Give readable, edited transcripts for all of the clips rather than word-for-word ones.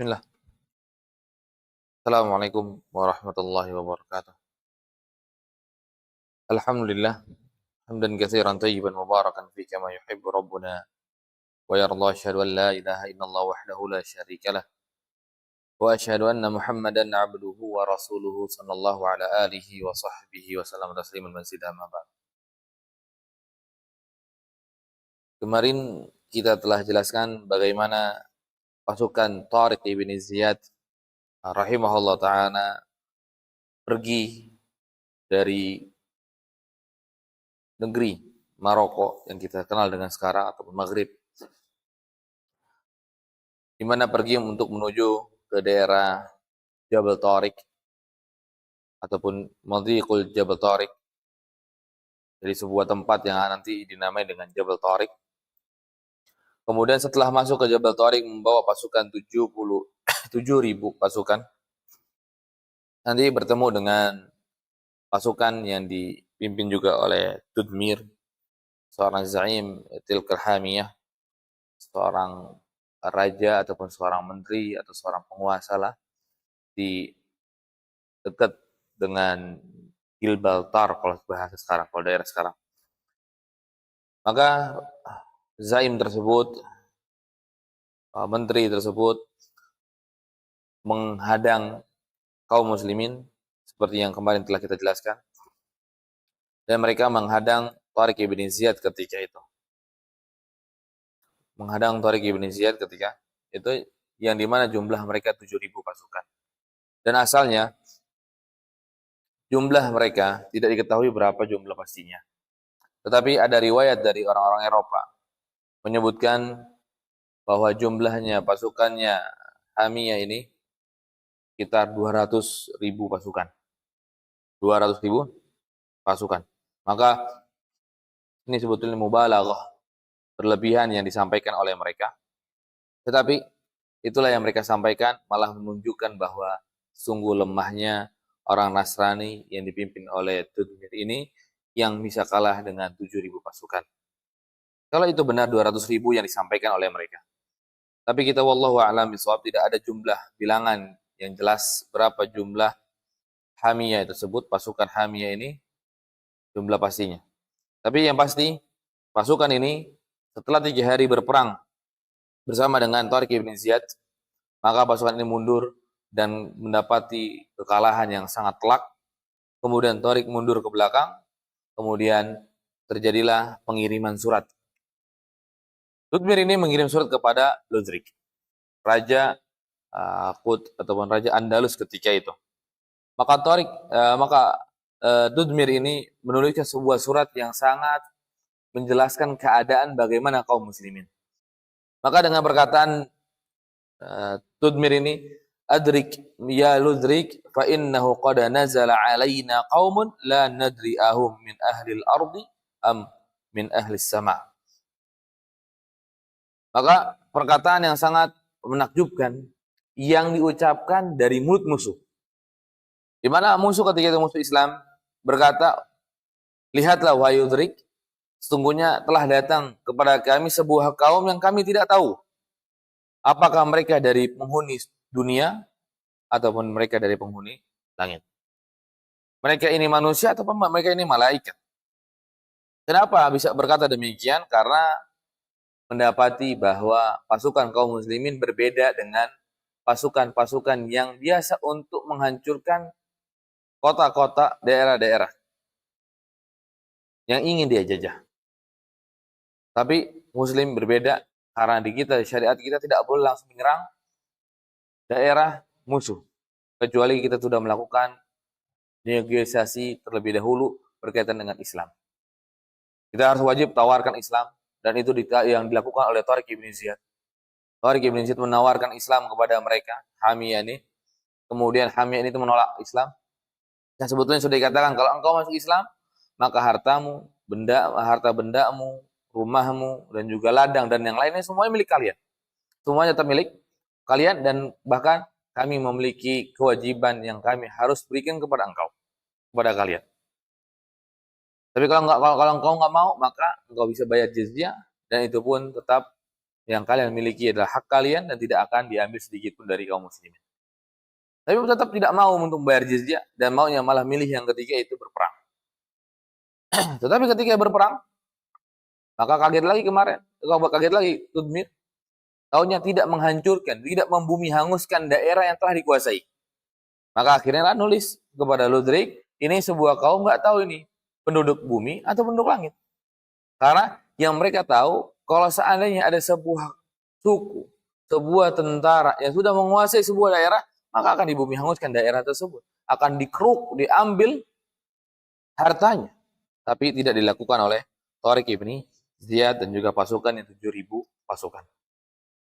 Bismillah. Assalamualaikum warahmatullahi wabarakatuh. Alhamdulillah, hamdan katsiran tayyiban mubarakan fi kama yuhibbu rabbuna wa yarda. Asyhadu an la ilaha illallah wahdahu la syarika lah wa asyhadu anna Muhammadan abduhu wa rasuluhu sallallahu ala alihi wa sahbihi wa sallam tasliman mazida ma ba'd. Kemarin kita telah jelaskan bagaimana pasukan Tariq ibn Ziyad rahimahullah taala pergi dari negeri Maroko yang kita kenal dengan sekarang ataupun Maghrib, di mana pergi untuk menuju ke daerah Jabal Tariq ataupun Madhiqul Jabal Tariq, jadi sebuah tempat yang nanti dinamai dengan Jabal Tariq. Kemudian setelah masuk ke Jabal Tariq membawa pasukan 77.000 pasukan, nanti bertemu dengan pasukan yang dipimpin juga oleh Tudmir, seorang zaim Tilkal Hamiyah, seorang raja ataupun seorang menteri atau seorang penguasa lah di dekat dengan Gibraltar kalau bahasa sekarang, kalau daerah sekarang. Maka zaim tersebut, menteri tersebut menghadang kaum muslimin seperti yang kemarin telah kita jelaskan, dan mereka menghadang Tariq ibn Ziyad ketika itu. Menghadang Tariq ibn Ziyad ketika itu, yang dimana jumlah mereka 7.000 pasukan. Dan asalnya jumlah mereka tidak diketahui berapa jumlah pastinya. Tetapi ada riwayat dari orang-orang Eropa menyebutkan bahwa jumlahnya pasukannya Hamiyah ini sekitar 200.000 pasukan. 200.000 pasukan. Maka ini sebetulnya mubalaghah, berlebihan yang disampaikan oleh mereka. Tetapi itulah yang mereka sampaikan, malah menunjukkan bahwa sungguh lemahnya orang Nasrani yang dipimpin oleh Tudmir ini yang bisa kalah dengan 7.000 pasukan. Kalau itu benar 200.000 yang disampaikan oleh mereka. Tapi kita wallahu a'lam bishawab, tidak ada jumlah bilangan yang jelas berapa jumlah Hamiyah tersebut, pasukan Hamiyah ini, jumlah pastinya. Tapi yang pasti pasukan ini setelah 3 hari berperang bersama dengan Tariq ibn Ziyad, maka pasukan ini mundur dan mendapati kekalahan yang sangat telak. Kemudian Tariq mundur ke belakang, kemudian terjadilah pengiriman surat. Tudmir ini mengirim surat kepada Ludrik, raja Qut ataupun raja Andalus ketika itu. Maka Tudmir ini menuliskan sebuah surat yang sangat menjelaskan keadaan bagaimana kaum muslimin. Maka dengan perkataan Tudmir ini, adrik ya Ludrik fa innahu qad nazala alaina qaumun la nadri ahum min ahli al-ardi am min ahli as-sama'. Maka perkataan yang sangat menakjubkan yang diucapkan dari mulut musuh. Di mana musuh ketika itu musuh Islam berkata, lihatlah wahai Udrik, sesungguhnya telah datang kepada kami sebuah kaum yang kami tidak tahu apakah mereka dari penghuni dunia ataupun mereka dari penghuni langit. Mereka ini manusia ataupun mereka ini malaikat. Kenapa bisa berkata demikian? Karena mendapati bahwa pasukan kaum muslimin berbeda dengan pasukan-pasukan yang biasa untuk menghancurkan kota-kota, daerah-daerah yang ingin dia jajah. Tapi muslim berbeda karena di kita, syariat kita tidak boleh langsung menyerang daerah musuh, kecuali kita sudah melakukan negosiasi terlebih dahulu berkaitan dengan Islam. Kita harus wajib tawarkan Islam, dan itu yang dilakukan oleh Tariq ibn Ziyad. Tariq ibn Ziyad menawarkan Islam kepada mereka, Hamiyah ini. Kemudian Hamiyah ini menolak Islam. Dan sebetulnya sudah dikatakan, kalau engkau masuk Islam, maka hartamu, harta bendamu, rumahmu, dan juga ladang, dan yang lainnya semuanya milik kalian. Semuanya tetap milik kalian, dan bahkan kami memiliki kewajiban yang kami harus berikan kepada engkau, kepada kalian. Tapi kalau engkau nggak mau, maka engkau bisa bayar jizyah, dan itu pun tetap yang kalian miliki adalah hak kalian dan tidak akan diambil sedikit pun dari kaum muslimin. Tapi tetap tidak mau untuk bayar jizyah dan maunya malah milih yang ketiga itu berperang. Tetapi ketika berperang, maka kaget lagi kemarin, kaget lagi Tudmir, taunya tidak menghancurkan, tidak membumi hanguskan daerah yang telah dikuasai. Maka akhirnya lah nulis kepada Ludrik, ini sebuah kaum nggak tahu ini penduduk bumi atau penduduk langit. Karena yang mereka tahu, kalau seandainya ada sebuah suku, sebuah tentara yang sudah menguasai sebuah daerah, maka akan dibumi hanguskan daerah tersebut. Akan dikeruk, diambil hartanya. Tapi tidak dilakukan oleh Tariq ibni Ziyad dan juga pasukan yang 7.000 pasukan.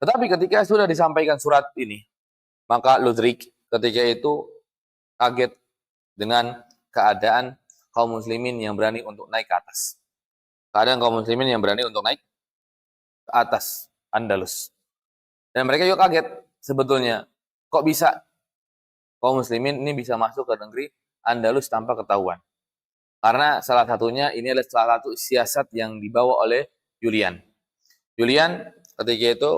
Tetapi ketika sudah disampaikan surat ini, maka Ludrik ketika itu kaget dengan keadaan kaum muslimin yang berani untuk naik ke atas. Keadaan kaum muslimin yang berani untuk naik ke atas Andalus. Dan mereka juga kaget sebetulnya. Kok bisa kaum muslimin ini bisa masuk ke negeri Andalus tanpa ketahuan? Karena salah satunya ini adalah salah satu siasat yang dibawa oleh Julian. Julian ketika itu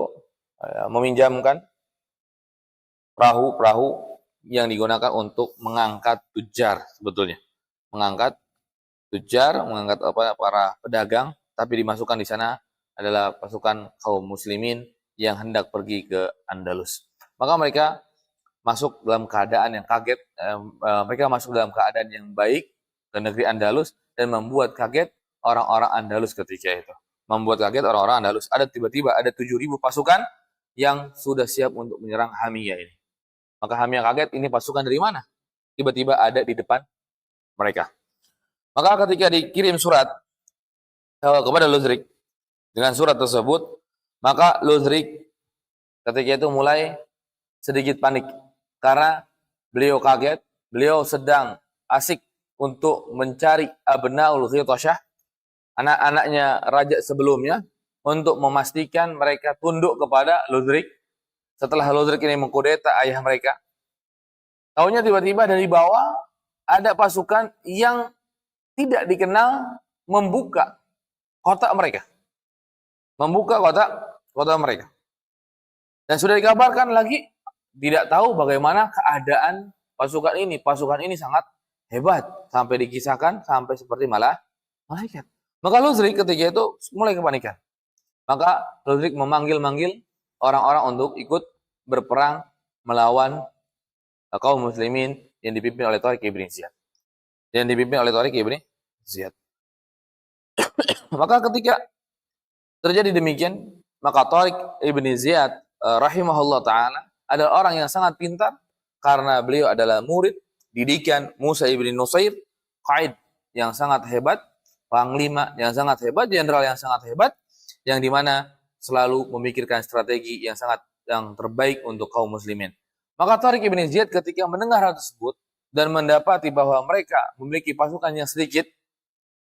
meminjamkan perahu-perahu yang digunakan untuk mengangkat tujar sebetulnya. Mengangkat tujar, mengangkat para pedagang, tapi dimasukkan di sana adalah pasukan kaum muslimin yang hendak pergi ke Andalus. Maka mereka masuk dalam keadaan yang kaget, mereka masuk dalam keadaan yang baik ke negeri Andalus dan membuat kaget orang-orang Andalus ketika itu. Membuat kaget orang-orang Andalus. Ada tiba-tiba ada 7.000 pasukan yang sudah siap untuk menyerang Hamiyah ini. Maka Hamiyah kaget, ini pasukan dari mana? Tiba-tiba ada di depan mereka. Maka ketika dikirim surat kepada Ludrik dengan surat tersebut, maka Ludrik ketika itu mulai sedikit panik karena beliau kaget, beliau sedang asik untuk mencari Abnaul Ghitashah, anak-anaknya raja sebelumnya, untuk memastikan mereka tunduk kepada Ludrik setelah Ludrik ini mengkudeta ayah mereka. Taunya tiba-tiba dari bawah ada pasukan yang tidak dikenal membuka kota mereka. Membuka kota mereka. Dan sudah dikabarkan lagi, tidak tahu bagaimana keadaan pasukan ini. Pasukan ini sangat hebat. Sampai dikisahkan, sampai seperti malaikat. Maka Ludrik ketika itu mulai kepanikan. Maka Ludrik memanggil-manggil orang-orang untuk ikut berperang melawan kaum muslimin yang dipimpin oleh Tariq ibn Ziyad. Maka ketika terjadi demikian, maka Tariq ibn Ziyad rahimahullah ta'ala adalah orang yang sangat pintar karena beliau adalah murid didikan Musa ibn Nusair, qaid yang sangat hebat, panglima yang sangat hebat, jenderal yang sangat hebat, yang dimana selalu memikirkan strategi yang terbaik untuk kaum muslimin. Maka Tariq ibn Ziyad ketika mendengar hal tersebut dan mendapati bahwa mereka memiliki pasukan yang sedikit,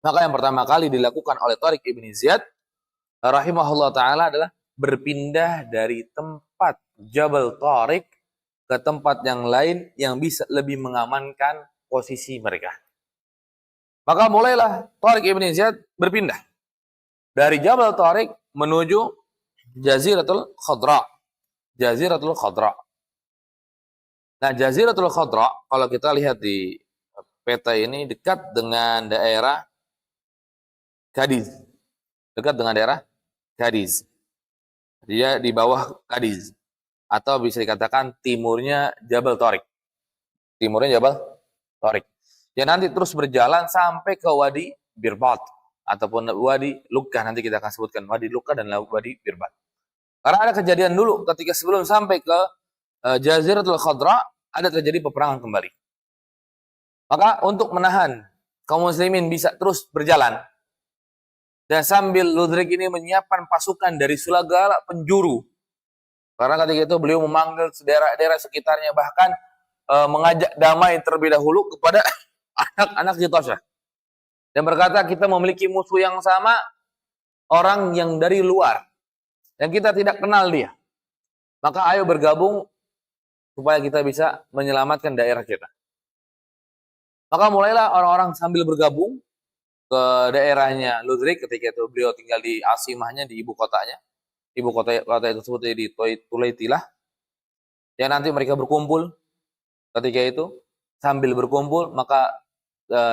maka yang pertama kali dilakukan oleh Tariq ibn Ziyad rahimahullah ta'ala adalah berpindah dari tempat Jabal Tariq ke tempat yang lain yang bisa lebih mengamankan posisi mereka. Maka mulailah Tariq ibn Ziyad berpindah dari Jabal Tariq menuju Jaziratul Khadra. Jaziratul Khadra. Nah, Jaziratul Khadra kalau kita lihat di peta ini dekat dengan daerah Kadiz. Dekat dengan daerah Kadiz. Dia di bawah Kadiz. Atau bisa dikatakan timurnya Jabal Tariq. Timurnya Jabal Tariq. Yang nanti terus berjalan sampai ke Wadi Birbat. Ataupun Wadi Lukkah. Nanti kita akan sebutkan Wadi Lukkah dan Wadi Birbat. Karena ada kejadian dulu ketika sebelum sampai ke Jaziratul Khadra, ada terjadi peperangan kembali. Maka untuk menahan kaum muslimin bisa terus berjalan, dan sambil Ludrik ini menyiapkan pasukan dari segala penjuru. Karena ketika itu beliau memanggil daerah-daerah sekitarnya, bahkan mengajak damai terlebih dahulu kepada anak-anak Ghitashah. Dan berkata, kita memiliki musuh yang sama, orang yang dari luar. Dan kita tidak kenal dia. Maka ayo bergabung supaya kita bisa menyelamatkan daerah kita. Maka mulailah orang-orang sambil bergabung ke daerahnya Ludrik ketika itu beliau tinggal di asimahnya, di ibu kotanya. ibu kota tersebut di Tulaitilah, yang nanti mereka berkumpul ketika itu. Sambil berkumpul, maka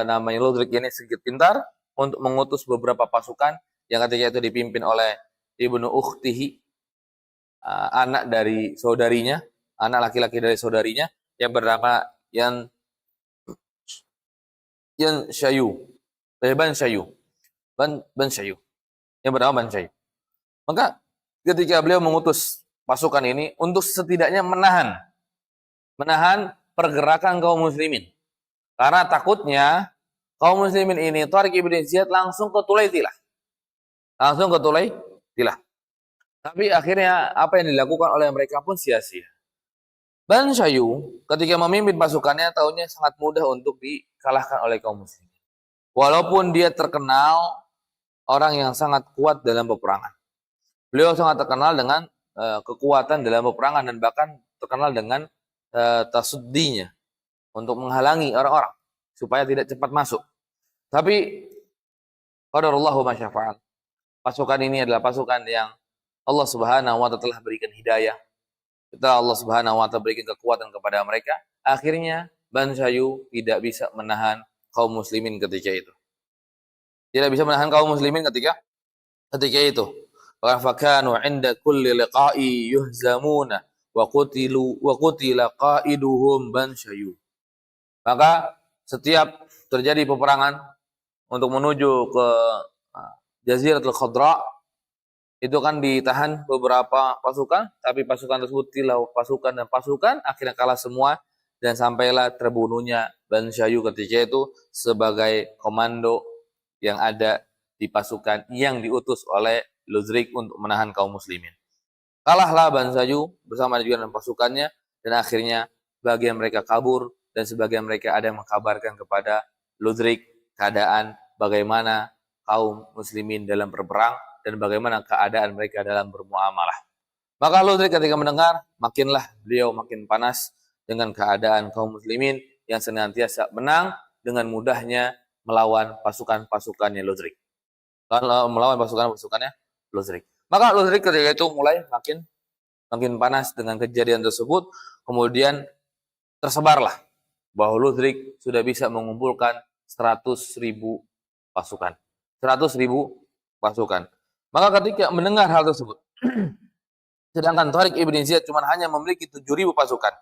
namanya Ludrik ini sedikit pintar untuk mengutus beberapa pasukan yang ketika itu dipimpin oleh Ibnu Ukhtihi, anak dari saudarinya, anak laki-laki dari saudarinya yang bernama Yan Shayu, Ban Shayu, Ban Shayu, yang bernama Ban Shayu. Maka ketika beliau mengutus pasukan ini untuk setidaknya menahan pergerakan kaum muslimin. Karena takutnya kaum muslimin ini Tariq ibn Ziyad langsung ke Tulaitilah. Tapi akhirnya apa yang dilakukan oleh mereka pun sia-sia. Ban Shayu ketika memimpin pasukannya tahunya sangat mudah untuk dikalahkan oleh kaum muslimin. Walaupun dia terkenal orang yang sangat kuat dalam peperangan. Beliau sangat terkenal dengan kekuatan dalam peperangan dan bahkan terkenal dengan tasuddinya untuk menghalangi orang-orang supaya tidak cepat masuk. Tapi qadarullahu ma syafa'al. Pasukan ini adalah pasukan yang Allah Subhanahu wa taala telah berikan hidayah. Kita Allah Subhanahu wa taala berikan kekuatan kepada mereka. Akhirnya Ban Shayu tidak bisa menahan kaum muslimin ketika itu. Tidak bisa menahan kaum muslimin ketika itu. Fakanu 'inda kulli liqa'i yuhzamuna wa qutila qa'iduhum Ban Shayu. Maka setiap terjadi peperangan untuk menuju ke Jaziratul Khadra, itu kan ditahan beberapa pasukan, tapi pasukan tersebut pasukan akhirnya kalah semua dan sampailah terbunuhnya Ban Shayu ketika itu sebagai komando yang ada di pasukan yang diutus oleh Ludrik untuk menahan kaum muslimin. Kalahlah Ban Shayu bersama juga dengan pasukannya dan akhirnya bagian mereka kabur dan sebagian mereka ada yang mengkabarkan kepada Ludrik keadaan bagaimana kaum muslimin dalam berperang dan bagaimana keadaan mereka dalam bermuamalah. Maka Ludrik ketika mendengar, makinlah beliau makin panas dengan keadaan kaum muslimin yang senantiasa menang dengan mudahnya melawan pasukan-pasukannya Ludrik. Melawan pasukan-pasukannya Ludrik. Maka Ludrik ketika itu mulai makin panas dengan kejadian tersebut, kemudian tersebarlah bahwa Ludrik sudah bisa mengumpulkan 100.000 pasukan. 100.000 pasukan. Maka ketika mendengar hal tersebut, sedangkan Tariq ibn Ziyad cuma hanya memiliki 7.000 pasukan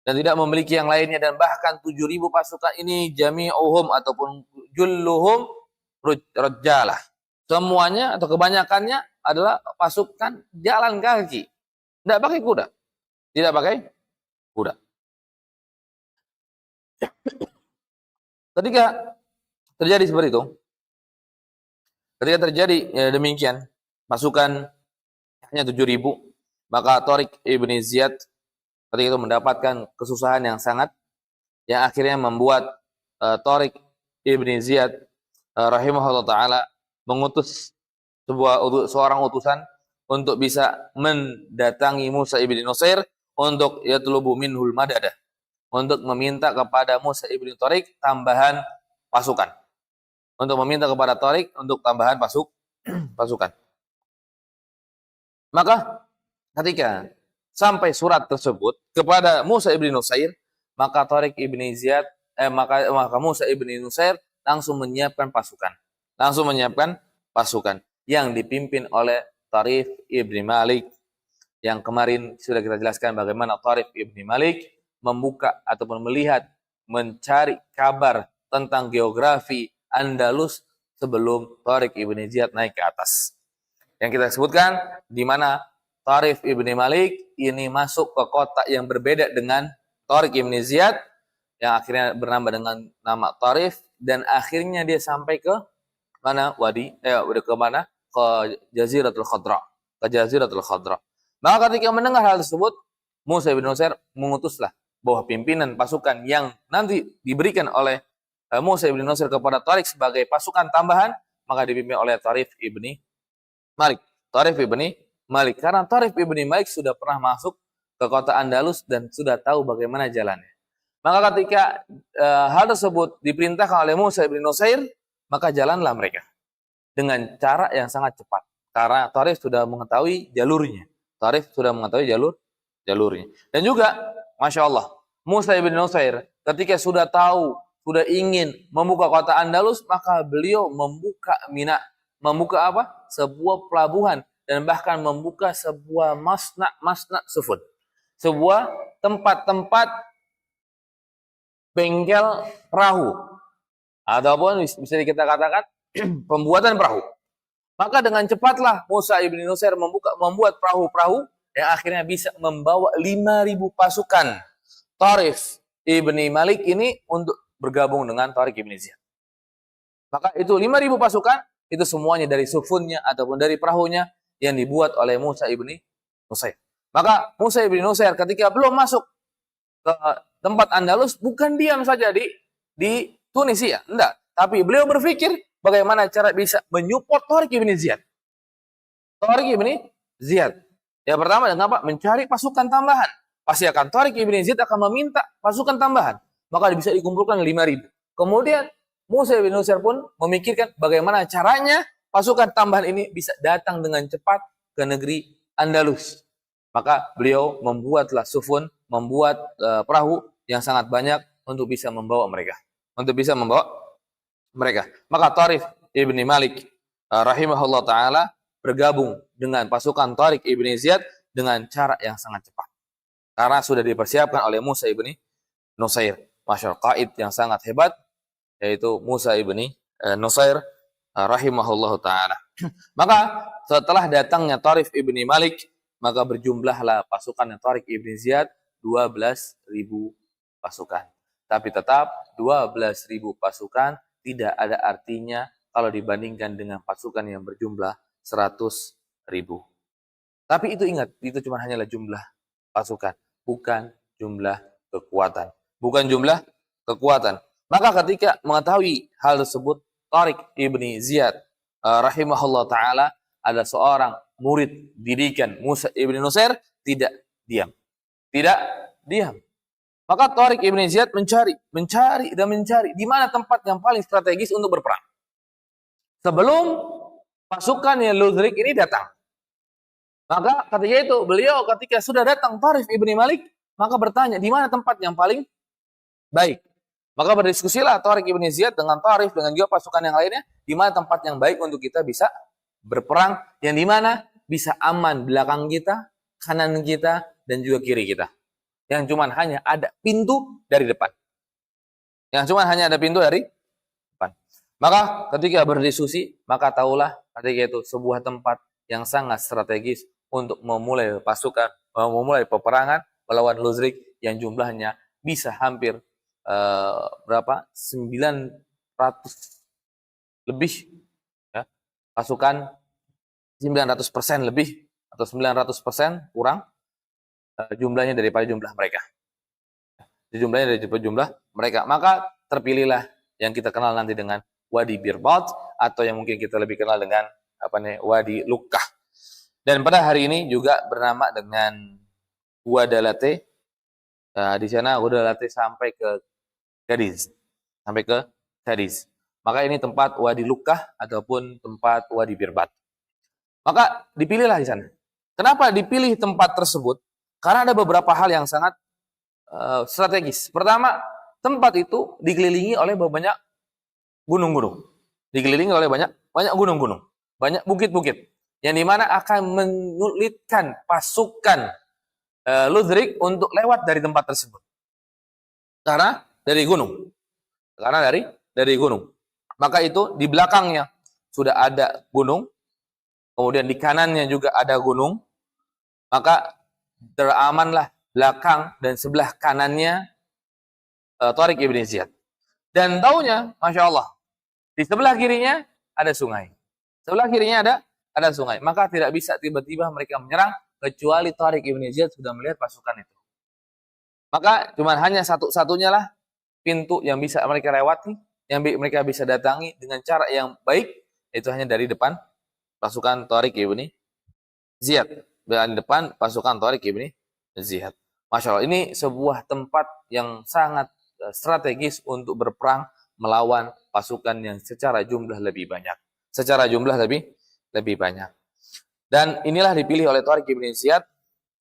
dan tidak memiliki yang lainnya, dan bahkan 7.000 pasukan ini jami'uhum ataupun julluhum rajalah. Semuanya atau kebanyakannya adalah pasukan jalan kaki. Tidak pakai kuda. Tidak pakai kuda. Ketika terjadi seperti itu, demikian, pasukan hanya 7.000, maka Tariq ibn Ziyad ketika itu mendapatkan kesusahan yang sangat, yang akhirnya membuat Tariq ibn Ziyad rahimahullah ta'ala mengutus seorang utusan untuk bisa mendatangi Musa ibn Nusair untuk yatlubu minhul madadah, untuk meminta kepada Musa ibn Tariq tambahan pasukan. Untuk meminta kepada Tariq untuk tambahan pasukan. Maka ketika sampai surat tersebut kepada Musa ibn Nusair, maka Tariq ibn Ziyad maka Musa ibn Nusair langsung menyiapkan pasukan yang dipimpin oleh Tarif ibn Malik, yang kemarin sudah kita jelaskan bagaimana Tarif ibn Malik membuka ataupun mencari kabar tentang geografi Andalus sebelum Tariq ibn Ziyad naik ke atas. Yang kita sebutkan di mana Tarif ibn Malik ini masuk ke kota yang berbeda dengan Tariq ibn Ziyad, yang akhirnya bernama dengan nama Tarif, dan akhirnya dia sampai ke mana? Ke Jaziratul Khadra. Maka ketika mendengar hal tersebut, Musa ibn Nusair mengutuslah bahwa pimpinan pasukan yang nanti diberikan oleh Musa ibn Nusair kepada Tariq sebagai pasukan tambahan, maka dipimpin oleh Tarif ibn Malik. Karena Tarif ibn Malik sudah pernah masuk ke kota Andalus dan sudah tahu bagaimana jalannya. Maka ketika hal tersebut diperintahkan oleh Musa ibn Nusair, maka jalanlah mereka dengan cara yang sangat cepat. Karena Tharif sudah mengetahui jalurnya. Tharif sudah mengetahui jalurnya. Dan juga, Masya Allah, Musa ibn Nusair ketika sudah tahu, sudah ingin membuka kota Andalus, maka beliau membuka Mina. Membuka apa? Sebuah pelabuhan. Dan bahkan membuka sebuah masna' sufun. Sebuah tempat-tempat bengkel perahu. Ataupun bisa kita katakan pembuatan perahu. Maka dengan cepatlah Musa ibn Nusair membuat perahu-perahu yang akhirnya bisa membawa 5.000 pasukan Tharif ibn Malik ini untuk bergabung dengan Tariq ibn Ziyad. Maka itu 5.000 pasukan, itu semuanya dari sufunnya ataupun dari perahunya yang dibuat oleh Musa ibn Nusair. Maka Musa ibn Nusair ketika belum masuk ke tempat Andalus, bukan diam saja di Tunisia, enggak. Tapi beliau berpikir bagaimana cara bisa menyupport Tariq ibn Ziyad. Tariq ibn Ziyad. Yang pertama dengan apa? Mencari pasukan tambahan. Pasti akan Tariq ibn Ziyad akan meminta pasukan tambahan. Maka bisa dikumpulkan 5.000. Kemudian Musa ibn Nusair pun memikirkan bagaimana caranya pasukan tambahan ini bisa datang dengan cepat ke negeri Andalus. Maka beliau membuatlah sufun, membuat perahu yang sangat banyak untuk bisa membawa mereka. Maka Tharif ibn Malik rahimahullah ta'ala bergabung dengan pasukan Tariq ibn Ziyad dengan cara yang sangat cepat. Karena sudah dipersiapkan oleh Musa ibn Nusair. Masya Allah, qaid yang sangat hebat, yaitu Musa ibn Nusair rahimahullah ta'ala. Maka setelah datangnya Tharif ibn Malik, maka berjumlahlah pasukan Tariq ibn Ziyad 12.000 pasukan. Tapi tetap 12.000 pasukan tidak ada artinya kalau dibandingkan dengan pasukan yang berjumlah 100.000. Tapi itu ingat, itu cuma hanyalah jumlah pasukan, bukan jumlah kekuatan. Maka ketika mengetahui hal tersebut, Tariq ibn Ziyad rahimahullah ta'ala ada seorang murid didikan Musa ibn Nusair tidak diam. Maka Tariq ibn Ziyad mencari di mana tempat yang paling strategis untuk berperang. Sebelum pasukan yang Ludzrik ini datang. Maka ketika itu beliau ketika sudah datang Tharif ibn Malik, maka bertanya di mana tempat yang paling baik. Maka berdiskusilah Tariq ibn Ziyad dengan Tharif dengan juga pasukan yang lainnya, di mana tempat yang baik untuk kita bisa berperang, yang di mana bisa aman belakang kita, kanan kita, dan juga kiri kita. Yang cuma hanya ada pintu dari depan. Maka ketika berdiskusi, maka tahulah ketika itu sebuah tempat yang sangat strategis untuk memulai pasukan, memulai peperangan melawan Ludzrik yang jumlahnya bisa hampir 900 lebih ya, pasukan 900% lebih atau 900% kurang jumlahnya daripada jumlah mereka. Maka terpilihlah yang kita kenal nanti dengan Wadi Birbat atau yang mungkin kita lebih kenal dengan Wadi Lukkah. Dan pada hari ini juga bernama dengan Guadalete. Di sana Guadalete sampai ke Cadiz. Maka ini tempat Wadi Lukkah ataupun tempat Wadi Birbat. Maka dipilihlah di sana. Kenapa dipilih tempat tersebut? Karena ada beberapa hal yang sangat strategis. Pertama, tempat itu dikelilingi oleh banyak gunung-gunung. Banyak bukit-bukit. Yang dimana akan menyulitkan pasukan Ludzrik untuk lewat dari tempat tersebut. Karena dari gunung. Maka itu di belakangnya sudah ada gunung. Kemudian di kanannya juga ada gunung. Maka teramanlah belakang dan sebelah kanannya Tariq ibn Ziyad. Dan taunya, Masya Allah, di sebelah kirinya ada sungai. Maka tidak bisa tiba-tiba mereka menyerang kecuali Tariq ibn Ziyad sudah melihat pasukan itu. Maka cuma hanya satu-satunya lah pintu yang bisa mereka lewati, yang mereka bisa datangi dengan cara yang baik, itu hanya dari depan pasukan Tariq ibn Ziyad. Di depan pasukan Tariq ibn Ziyad. Masya Allah, ini sebuah tempat yang sangat strategis untuk berperang melawan pasukan yang secara jumlah lebih banyak. Dan inilah dipilih oleh Tariq ibn Ziyad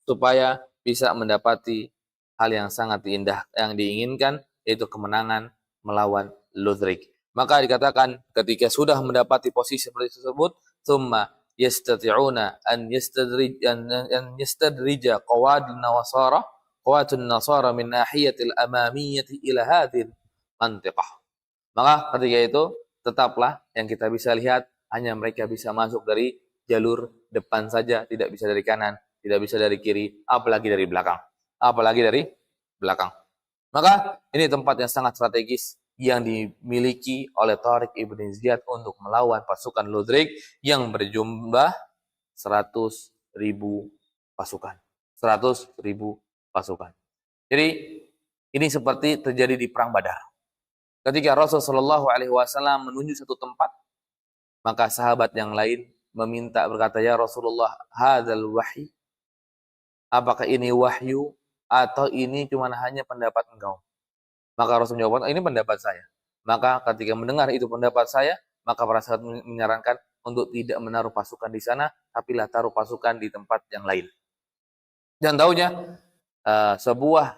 supaya bisa mendapati hal yang sangat indah yang diinginkan, yaitu kemenangan melawan Ludrik. Maka dikatakan ketika sudah mendapati posisi seperti tersebut, thumma yastati'una an yastadrija qawadun nasara min nahiyatil amamiyyati ila hadhil mantiqah. Maka ketika itu tetaplah yang kita bisa lihat hanya mereka bisa masuk dari jalur depan saja, tidak bisa dari kanan, tidak bisa dari kiri, apalagi dari belakang. Apalagi dari belakang. Maka ini tempat yang sangat strategis yang dimiliki oleh Tariq ibn Ziyad untuk melawan pasukan Ludrik yang berjumlah 100.000 pasukan. 100.000 pasukan. Jadi ini seperti terjadi di perang Badar. Ketika Rasulullah SAW menunjuk satu tempat, maka sahabat yang lain meminta berkata, ya Rasulullah, hadzal wahyi, apakah ini wahyu atau ini cuma hanya pendapat engkau? Maka Rasul menjawab, ini pendapat saya. Maka ketika mendengar itu pendapat saya, maka para sahabat menyarankan untuk tidak menaruh pasukan di sana, tapi lah taruh pasukan di tempat yang lain. Dan tahunya sebuah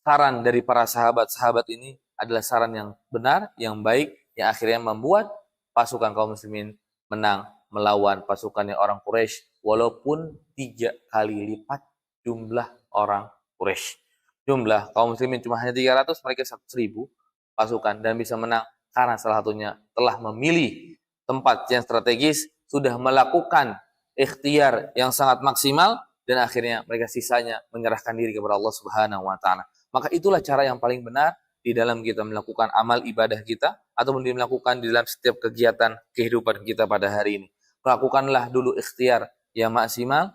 saran dari para sahabat-sahabat ini adalah saran yang benar, yang baik, yang akhirnya membuat pasukan kaum muslimin menang melawan pasukannya orang Quraisy walaupun 3 kali lipat jumlah orang Quraisy. Jumlah kaum muslimin cuma hanya 300, mereka 100.000 pasukan dan bisa menang karena salah satunya telah memilih tempat yang strategis, sudah melakukan ikhtiar yang sangat maksimal dan akhirnya mereka sisanya menyerahkan diri kepada Allah Subhanahu wa taala. Maka itulah cara yang paling benar di dalam kita melakukan amal ibadah kita ataupun melakukan di dalam setiap kegiatan kehidupan kita pada hari ini. Lakukanlah dulu ikhtiar yang maksimal.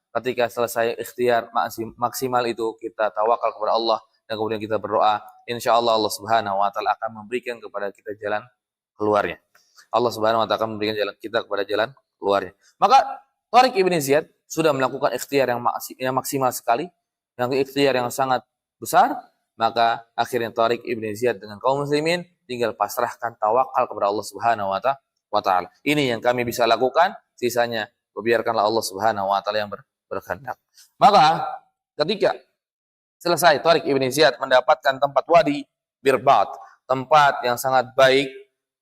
Ketika selesai ikhtiar maksimal itu kita tawakal kepada Allah dan kemudian kita berdoa, insya Allah Allah Subhanahu wa taala akan memberikan kepada kita jalan keluarnya. Allah Subhanahu wa taala akan memberikan jalan kita kepada jalan keluarnya. Maka Tariq ibn Ziyad sudah melakukan ikhtiar yang maksimal sekali, yang ikhtiar yang sangat besar, maka akhirnya Tariq ibn Ziyad dengan kaum muslimin tinggal pasrahkan tawakal kepada Allah Subhanahu wa taala. Ini yang kami bisa lakukan, sisanya biarkanlah Allah Subhanahu wa taala yang berkehendak. Maka ketika selesai Tariq ibn Ziyad mendapatkan tempat Wadi Birbat, tempat yang sangat baik,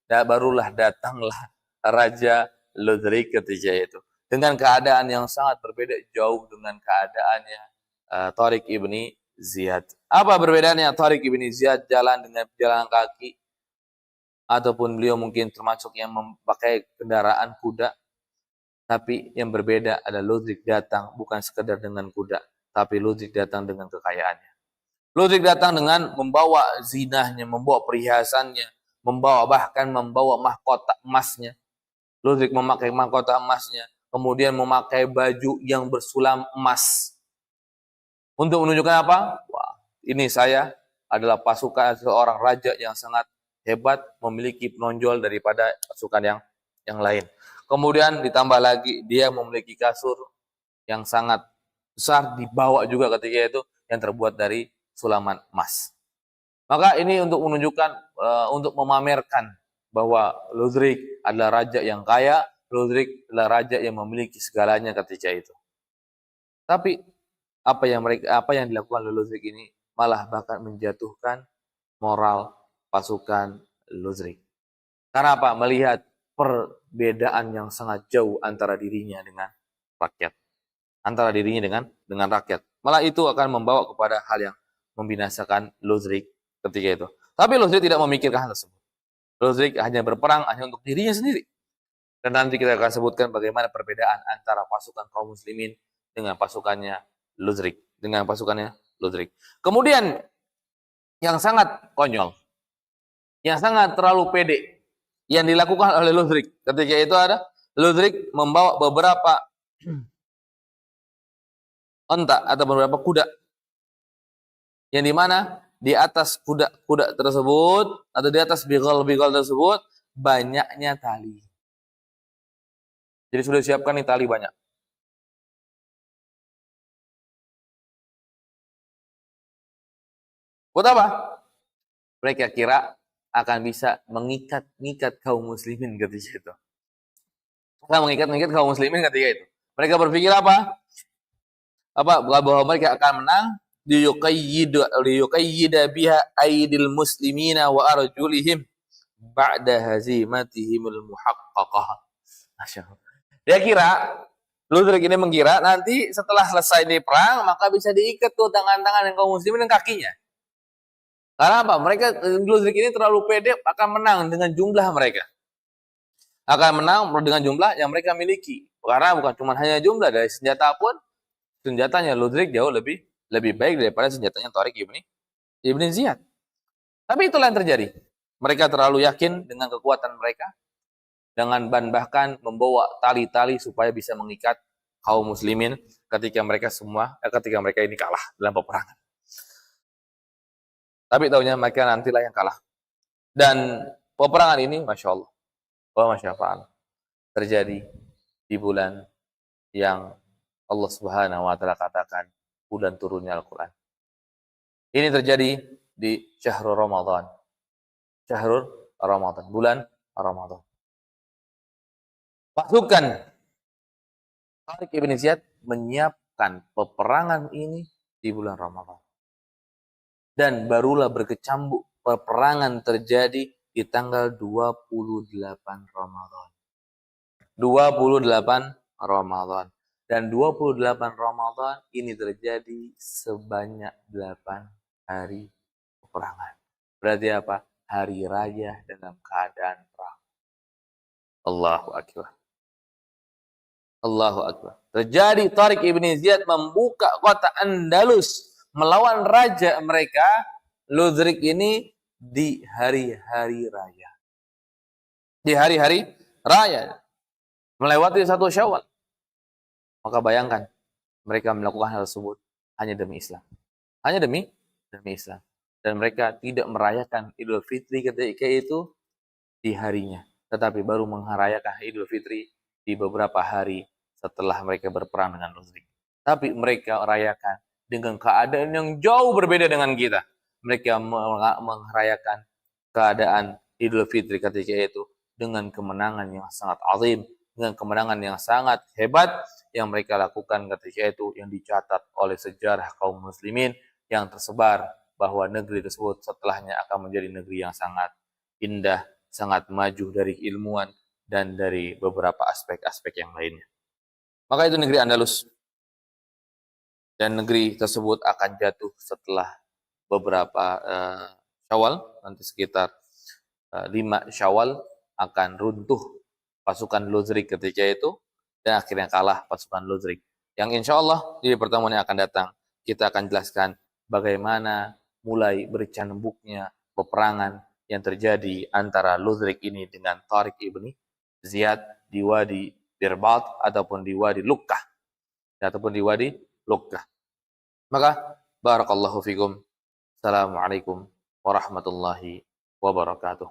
dan barulah datanglah Raja Ludrik ketika itu dengan keadaan yang sangat berbeda jauh dengan keadaannya Tariq ibn Ziyad. Apa perbedaannya? Tariq ibn Ziyad jalan dengan jalan kaki ataupun beliau mungkin termasuk yang memakai kendaraan kuda. Tapi yang berbeda adalah Ludrik datang bukan sekedar dengan kuda, tapi Ludrik datang dengan kekayaannya. Ludrik datang dengan membawa zinahnya, membawa perhiasannya, bahkan membawa mahkota emasnya. Ludrik memakai mahkota emasnya, kemudian memakai baju yang bersulam emas. Untuk menunjukkan apa? Wah, ini saya adalah pasukan seorang raja yang sangat hebat, memiliki penonjol daripada pasukan yang lain. Kemudian ditambah lagi dia memiliki kasur yang sangat besar, dibawa juga ketika itu yang terbuat dari sulaman emas. Maka ini untuk menunjukkan, untuk memamerkan bahwa Ludrik adalah raja yang kaya, Ludrik adalah raja yang memiliki segalanya ketika itu. Tapi apa yang dilakukan oleh Ludrik ini malah bahkan menjatuhkan moral pasukan Ludrik. Karena apa? Melihat perbedaan yang sangat jauh antara dirinya dengan rakyat. Antara dirinya dengan rakyat. Malah itu akan membawa kepada hal yang membinasakan Ludrik ketika itu. Tapi Ludrik tidak memikirkan hal tersebut. Ludrik hanya berperang hanya untuk dirinya sendiri. Dan nanti kita akan sebutkan bagaimana perbedaan antara pasukan kaum muslimin dengan pasukannya Ludrik. Kemudian yang sangat konyol, yang sangat terlalu pede yang dilakukan oleh Ludrik ketika itu ada Ludrik membawa beberapa onta atau beberapa kuda yang dimana di atas kuda tersebut atau di atas bigol tersebut banyaknya tali. Jadi sudah disiapkan nih tali banyak. Buat apa? Mereka kira akan bisa mengikat kaum muslimin ketika itu. mengikat kaum muslimin ketika itu. Mereka berpikir apa? Bahwa mereka akan menang liyuqayyida biha aidil muslimina wa arjulihim ba'da hazimatihimul muhaqqaqah. Masyaallah. Dia kira, Ludwig ini mengira nanti setelah selesai di perang maka bisa diikat tuh tangan-tangan yang kaum muslimin dan kakinya. Karena apa? Ludwig ini terlalu pede akan menang dengan jumlah mereka. Akan menang dengan jumlah yang mereka miliki. Karena bukan cuma hanya jumlah, dari senjata pun senjatanya Ludwig jauh lebih baik daripada senjatanya Tariq ibn Ziyad. Tapi itulah yang terjadi. Mereka terlalu yakin dengan kekuatan mereka, dengan bahkan membawa tali-tali supaya bisa mengikat kaum muslimin ketika mereka ini kalah dalam peperangan. Tapi tahunya mereka nantilah yang kalah. Dan peperangan ini, Masya Allah, terjadi di bulan yang Allah Subhanahu wa Ta'ala katakan bulan turunnya Al-Quran. Ini terjadi di Syahrul Ramadan. Bulan Ramadan. Pasukan Tariq ibn Ziyad menyiapkan peperangan ini di bulan Ramadan. Dan barulah berkecambuk peperangan terjadi di tanggal 28 Ramadan. 28 Ramadan. Dan 28 Ramadan ini terjadi sebanyak 8 hari peperangan. Berarti apa? Hari raya dalam keadaan perang. Allahu Akbar. Allahu Akbar. Terjadi Tariq ibn Ziyad membuka kota Andalus melawan raja mereka, Ludwig ini di hari-hari raya. Di hari-hari raya. Melewati 1 Syawal. Maka bayangkan, mereka melakukan hal tersebut hanya demi Islam. Hanya demi Islam. Dan mereka tidak merayakan Idul Fitri ketika itu di harinya. Tetapi baru merayakan Idul Fitri di beberapa hari setelah mereka berperang dengan Ludwig. Tapi mereka merayakan dengan keadaan yang jauh berbeda dengan kita. Mereka merayakan keadaan Idul Fitri ketika itu dengan kemenangan yang sangat azim, dengan kemenangan yang sangat hebat yang mereka lakukan ketika itu, yang dicatat oleh sejarah kaum muslimin yang tersebar bahwa negeri tersebut setelahnya akan menjadi negeri yang sangat indah, sangat maju dari ilmuwan dan dari beberapa aspek-aspek yang lainnya. Maka itu negeri Andalus. Dan negeri tersebut akan jatuh setelah beberapa Syawal, nanti sekitar 5 Syawal akan runtuh pasukan Ludwig ketika itu, dan akhirnya kalah pasukan Ludwig. Yang insya Allah di pertemuan yang akan datang kita akan jelaskan bagaimana mulai bercambuknya peperangan yang terjadi antara Ludwig ini dengan Tariq ibn Ziyad di Wadi Birbat ataupun di Wadi Lukkah. Maka barakallahu fikum. Assalamualaikum warahmatullahi wabarakatuh.